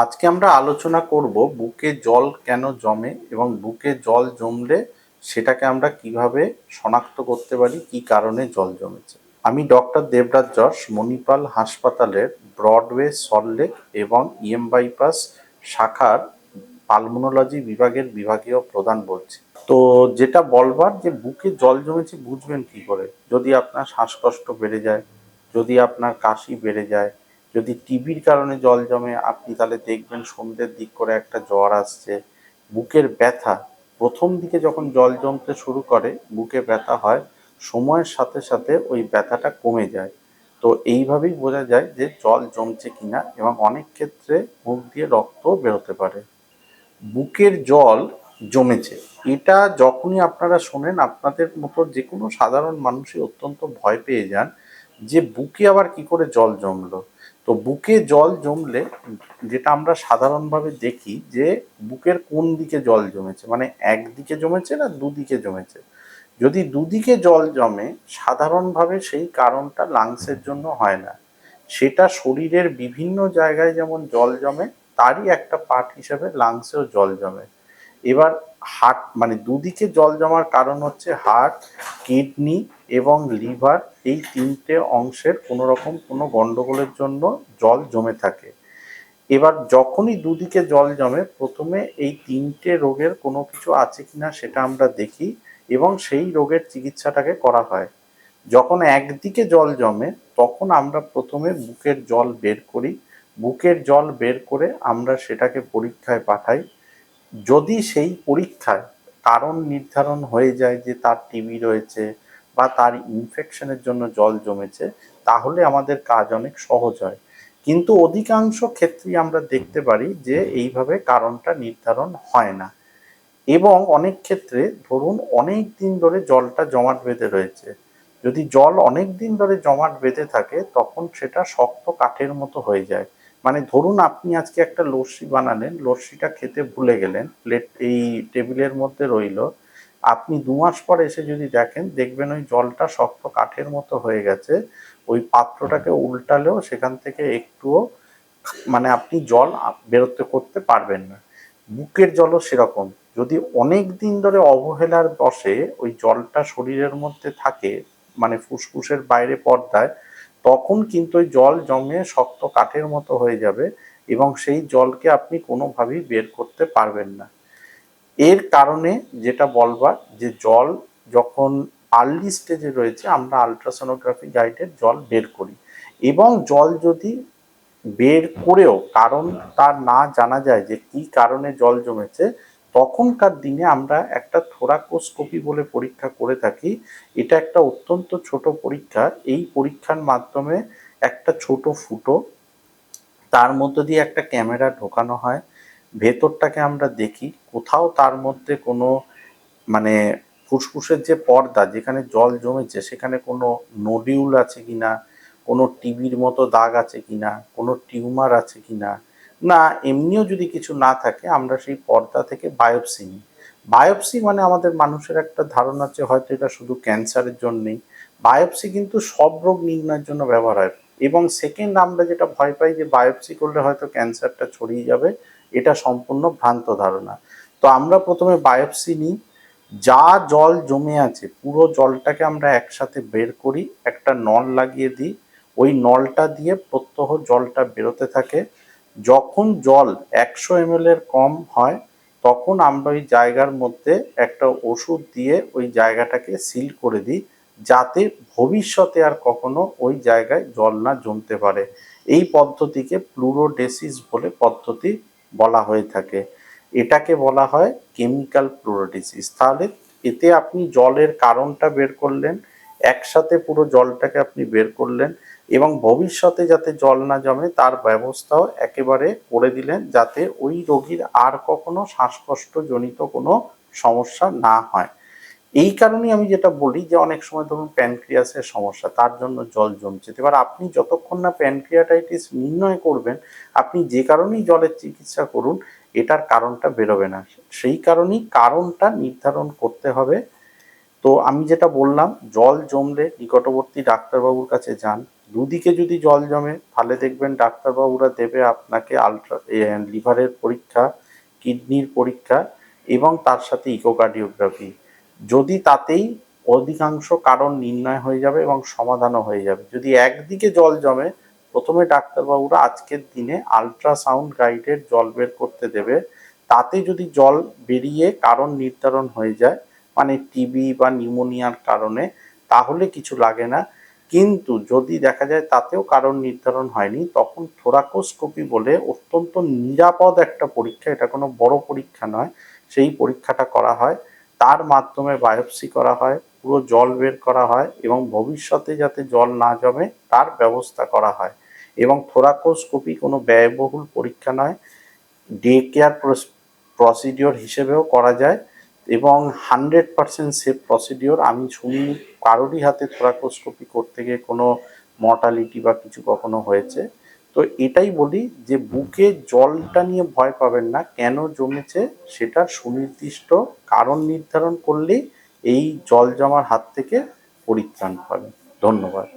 আজকে আমরা আলোচনা করব বুকে জল কেন জমে এবং বুকে জল জমলে সেটাকে আমরা কিভাবে শনাক্ত করতে পারি, কি কারণে জল জমেছে। আমি ডক্টর দেবরাজ যশ, মণিপাল হাসপাতালের ব্রডওয়ে সল্টলেক এবং বাইপাস শাখার পালমোনোলজি বিভাগের বিভাগীয় প্রধান বলছি। তো যেটা বলবার যে বুকে জল জমেছে বুঝবেন কি করে? যদি আপনার শ্বাসকষ্ট বেড়ে যায়, যদি আপনার কাশি বেড়ে যায়, যদি টিবির কারণে জল জমে, আপনি তাহলে দেখবেন সন্ধ্যের দিক করে একটা জ্বর আসছে। বুকের ব্যথা, প্রথম দিকে যখন জল জমতে শুরু করে বুকে ব্যথা হয়, সময়ের সাথে সাথে ওই ব্যথাটা কমে যায়। তো এইভাবেই বোঝা যায় যে জল জমছে কিনা, এবং অনেক ক্ষেত্রে মুখ দিয়ে রক্তও বেরোতে পারে। বুকের জল জমেছে, এটা যখনই আপনারা শোনেন আপনাদের মতো যে কোনো সাধারণ মানুষই অত্যন্ত ভয় পেয়ে যান যে বুকে আবার কি করে জল জমলো। তো বুকে জল জমলে যেটা আমরা সাধারণভাবে দেখি যে বুকের কোন দিকে জল জমেছে, মানে একদিকে জমেছে না দুদিকে জমেছে। যদি দুদিকে জল জমে সাধারণভাবে সেই কারণটা লাংসের জন্য হয় না, সেটা শরীরের বিভিন্ন জায়গায় যেমন জল জমে তারই একটা পার্ট হিসেবে লাংসেও জল জমে। এবার হার্ট, মানে দুদিকে জল জমার কারণ হচ্ছে হার্ট, কিডনি এবং লিভার, এই তিনটে অংশের কোনো রকম কোনো গন্ডগোলের জন্য জল জমে থাকে। এবার যখনই দুদিকে জল জমে প্রথমে এই তিনটে রোগের কোনো কিছু আছে কিনা সেটা আমরা দেখি এবং সেই রোগের চিকিৎসাটাকে করা হয়। যখন একদিকে জল জমে তখন আমরা প্রথমে বুকের জল বের করি। বুকের জল বের করে আমরা সেটাকে পরীক্ষায় পাঠাই। যদি সেই পরীক্ষায় কারণ নির্ধারণ হয়ে যায় যে তার টিবি রয়েছে বা তার ইনফেকশনের জন্য জল জমেছে, তাহলে আমাদের কাজ অনেক সহজ হয়। কিন্তু অধিকাংশ ক্ষেত্রেই আমরা দেখতে পারি যে এইভাবে কারণটা নির্ধারণ হয় না, এবং অনেক ক্ষেত্রে ধরুন অনেক দিন ধরে জলটা জমাট বেঁধে রয়েছে। যদি জল অনেক দিন ধরে জমাট বেঁধে থাকে তখন সেটা শক্ত কাঠের মতো হয়ে যায়। মানে ধরুন আপনি আজকে একটা লস্যি বানালেন, লস্যিটা খেতে ভুলে গেলেন, প্লেট এই টেবিলের মধ্যে রইলো, আপনি 2 মাস পর এসে যদি দেখেন দেখবেন ওই জলটা শক্ত কাঠের মতো হয়ে গেছে। ওই পাত্রটাকে উল্টালেও সেখান থেকে একটুও, মানে আপনি জল বেরোতে করতে পারবেন না। বুকের জলও সেরকম, যদি অনেক দিন ধরে অবহেলার বশে ওই জলটা শরীরের মধ্যে থাকে, মানে ফুসফুসের বাইরে পর্দায়, তখন কিন্তু ওই জল জমে শক্ত কাঠের মতো হয়ে যাবে এবং সেই জলকে আপনি কোনোভাবেই বের করতে পারবেন না। এর কারণে যেটা বলবার যে জল যখন আর্লি স্টেজে রয়েছে আমরা আলট্রাসোনোগ্রাফি গাইডেড জল বের করি, এবং জল যদি বের করেও কারণ তার না জানা যায় যে কি কারণে জল জমেছে, তখনকার দিনে আমরা একটা থোরাকোস্কোপি বলে পরীক্ষা করে থাকি। এটা একটা অত্যন্ত ছোট পরীক্ষা। এই পরীক্ষার মাধ্যমে একটা ছোট ফুটো, তার মধ্য দিয়ে একটা ক্যামেরা ঢোকানো হয়, ভেতরটাকে আমরা দেখি কোথাও তার মধ্যে কোনো, মানে ফুসফুসের যে পর্দা যেখানে জল জমেছে সেখানে কোনো নোডিউল আছে কিনা, কোনো টিবির মতো দাগ আছে কিনা, কোনো টিউমার আছে কিনা। না, এমনিও যদি কিছু না থাকে আমরা সেই পর্দা থেকে বায়োপসি নিই। বায়োপসি মানে আমাদের মানুষের একটা ধারণা আছে হয়তো এটা শুধু ক্যান্সারের জন্যেই। বায়োপসি কিন্তু সব রোগ নির্ণয়ের জন্য ব্যবহার হয়। এবং সেকেন্ড, আমরা যেটা ভয় পাই যে বায়োপসি করলে হয়তো ক্যান্সারটা ছড়িয়ে যাবে, এটা সম্পূর্ণ ভ্রান্ত ধারণা। তো আমরা প্রথমে বায়োপসি নিই, যা জল জমে আছে পুরো জলটাকে আমরা একসাথে বের করি, একটা নল লাগিয়ে দিই, ওই নলটা দিয়ে প্রত্যহ জলটা বেরোতে থাকে। যখন জল 100 ml এর কম হয় তখন আমরা ওই জায়গার মধ্যে একটা ওষুধ দিয়ে ওই জায়গাটাকে সিল করে দিই, যাতে ভবিষ্যতে আর কখনো ওই জায়গায় জল না জমতে পারে। এই পদ্ধতিকে ফ্লুরোডেসিস বলে পদ্ধতি বলা হয়ে থাকে। এটাকে বলা হয় কেমিক্যাল ফ্লুরোডেসিস। তাহলে এতে আপনি জলের কারণটা বের করলেন, একসাথে পুরো জলটাকে আপনি বের করলেন, এবং ভবিষ্যতে যাতে জল না জমে তার ব্যবস্থাও একেবারে করে দিলেন, যাতে ওই রোগীর আর কখনো শ্বাসকষ্টজনিত কোনো সমস্যা না হয়। এই কারণেই আমি যেটা বলি যে অনেক সময় ধরুন প্যানক্রিয়াসের সমস্যা, তার জন্য জল জমছে। এবার আপনি যতক্ষণ না প্যানক্রিয়াটাইটিস নির্ণয় করবেন, আপনি যে কারণেই জলের চিকিৎসা করুন এটার কারণটা বেরোবে না। সেই কারণেই কারণটা নির্ধারণ করতে হবে। তো আমি যেটা বললাম, জল জমলে নিকটবর্তী ডাক্তারবাবুর কাছে যান। দুদিকে যদি জল জমে তাহলে দেখবেন ডাক্তারবাবুরা দেবে আপনাকে লিভারের পরীক্ষা, কিডনির পরীক্ষা এবং তার সাথে ইকোকার্ডিওগ্রাফি। যদি তাতেই অধিকাংশ কারণ নির্ণয় হয়ে যাবে এবং সমাধানও হয়ে যাবে। যদি একদিকে জল জমে, প্রথমে ডাক্তারবাবুরা আজকের দিনে আল্ট্রাসাউন্ড গাইডেড জল বের করতে দেবে। তাতে যদি জল বেরিয়ে কারণ নির্ধারণ হয়ে যায়, মানে টিবি বা নিউমোনিয়ার কারণে, তাহলে কিছু লাগে না। কিন্তু যদি দেখা যায় তাতেও কারণ নির্ধারণ হয়নি, তখন থোরাকোস্কোপি বলে অত্যন্ত নিরাপদ একটা পরীক্ষা, এটা কোনো বড় পরীক্ষা নয়, সেই পরীক্ষাটা করা হয়। তার মাধ্যমে বায়োপসি করা হয়, পুরো জল বের করা হয় এবং ভবিষ্যতে যাতে জল না জমে তার ব্যবস্থা করা হয়। এবং থোরাকোস্কোপি কোনো ব্যয়বহুল পরীক্ষা নয়, ডে কেয়ার প্রসিডিওর হিসেবেও করা যায় এবং 100% সেফ প্রসিডিওর। আমি শুনিনি কারোরই হাতে থোরাকোস্কোপি করতে গিয়ে কোনো মর্টালিটি বা কিছু কখনো হয়েছে। তো এটাই বলি যে বুকে জলটা নিয়ে ভয় পাবেন না, কেন জমেছে সেটা সুনির্দিষ্ট কারণ নির্ধারণ করলেই এই জল জমার হাত থেকে পরিত্রাণ পাবেন। ধন্যবাদ।